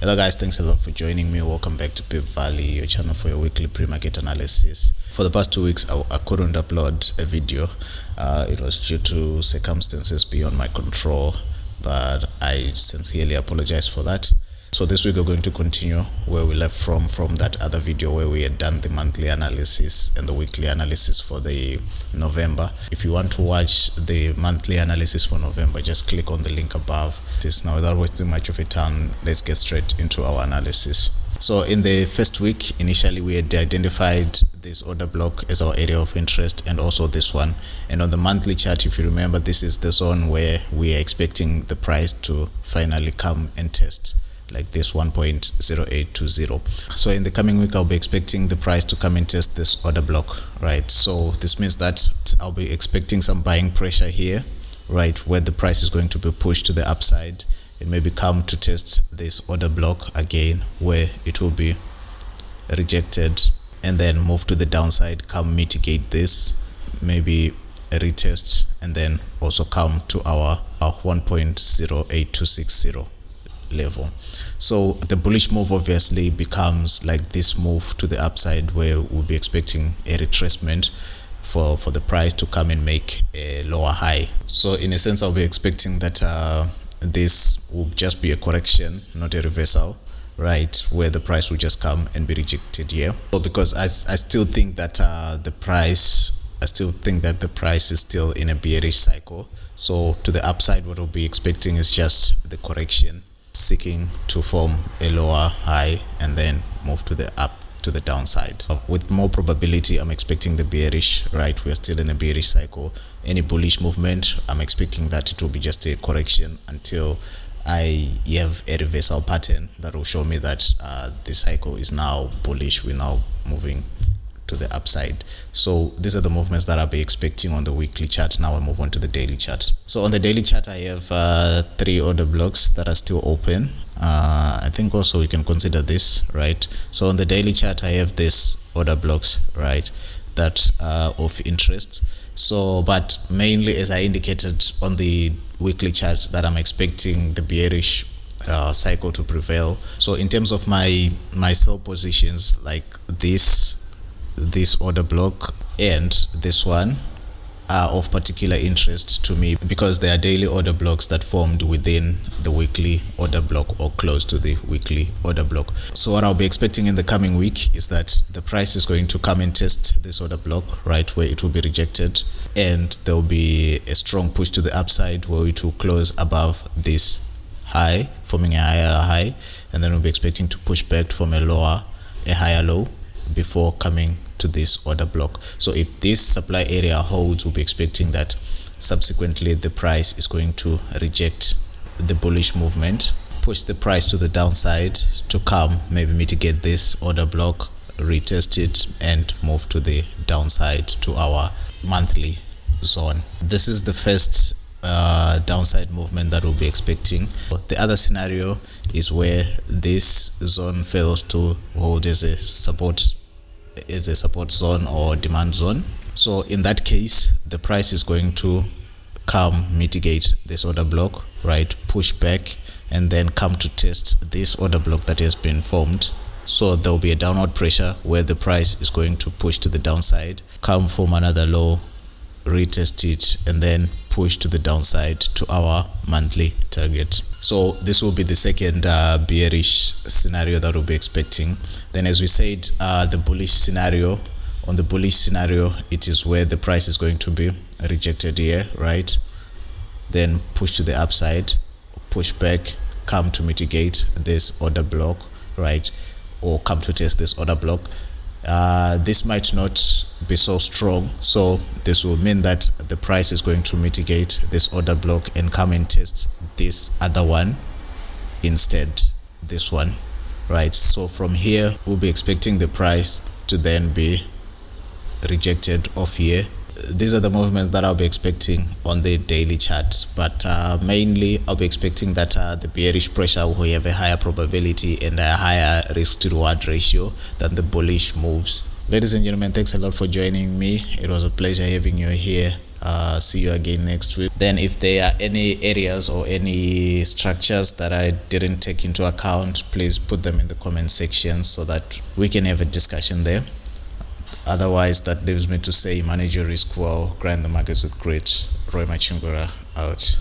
Hello guys, thanks a lot for joining me. Welcome back to Pip Valley, your channel for your weekly pre-market analysis. For the past 2 weeks, I couldn't upload a video. It was due to circumstances beyond my control, but I sincerely apologize for that. So this week we're going to continue where we left from that other video where we had done the monthly analysis and the weekly analysis for the November. If you want to watch the monthly analysis for November, just click on the link above. Now, without wasting much of your time, let's get straight into our analysis. So in the first week, initially we had identified this order block as our area of interest, and also this one. And on the monthly chart, if you remember, this is the zone where we are expecting the price to finally come and test, like this 1.0820. So in the coming week, I'll be expecting the price to come and test this order block, right? So this means that I'll be expecting some buying pressure here, right, where the price is going to be pushed to the upside. It maybe come to test this order block again, where it will be rejected and then move to the downside, come mitigate this, maybe a retest, and then also come to our 1.08260 level. So the bullish move obviously becomes like this move to the upside, where we'll be expecting a retracement for the price to come and make a lower high. So in a sense, I'll be expecting that this will just be a correction, not a reversal, right, where the price will just come and be rejected here. So because I still think that the price is still in a bearish cycle. So to the upside, what we'll be expecting is just the correction, seeking to form a lower high and then move to the downside. With more probability, I'm expecting the bearish, right? We're still in a bearish cycle. Any bullish movement, I'm expecting that it will be just a correction until I have a reversal pattern that will show me that this cycle is now bullish. We're now moving to the upside. So these are the movements that I'll be expecting on the weekly chart. Now I move on to the daily chart. So on the daily chart, I have 3 order blocks that are still open. I think also we can consider this, right? So on the daily chart, I have this order blocks, right, that are of interest. So, but mainly, as I indicated on the weekly chart, that I'm expecting the bearish cycle to prevail. So in terms of my sell positions, like this order block and this one are of particular interest to me because they are daily order blocks that formed within the weekly order block or close to the weekly order block. So what I'll be expecting in the coming week is that the price is going to come and test this order block, right, where it will be rejected, and there will be a strong push to the upside where it will close above this high, forming a higher high, and then we'll be expecting to push back from a higher low before coming to this order block. So if this supply area holds, we'll be expecting that subsequently the price is going to reject the bullish movement, push the price to the downside to come, maybe mitigate this order block, retest it, and move to the downside to our monthly zone. This is the first downside movement that we'll be expecting. The other scenario is where this zone fails to hold as a support zone or demand zone. So in that case, the price is going to come mitigate this order block, right, push back, and then come to test this order block that has been formed. So there will be a downward pressure where the price is going to push to the downside, come form another low, retest it, and then push to the downside to our monthly target. So this will be the second bearish scenario that we'll be expecting. Then, as we said, the bullish scenario, on the bullish scenario, it is where the price is going to be rejected here, right, then push to the upside, push back, come to mitigate this order block, right, or come to test this order block. This might not be so strong, so this will mean that the price is going to mitigate this order block and come and test this other one instead, this one, right? So from here, we'll be expecting the price to then be rejected off here. These are the movements that I'll be expecting on the daily chart, but mainly I'll be expecting that the bearish pressure will have a higher probability and a higher risk to reward ratio than the bullish moves. Ladies and gentlemen, thanks a lot for joining me. It was a pleasure having you here. See you again next week. Then if there are any areas or any structures that I didn't take into account, please put them in the comment section so that we can have a discussion there. Otherwise, that leaves me to say manage your risk well, grind the markets with grit. Roy Machungura out.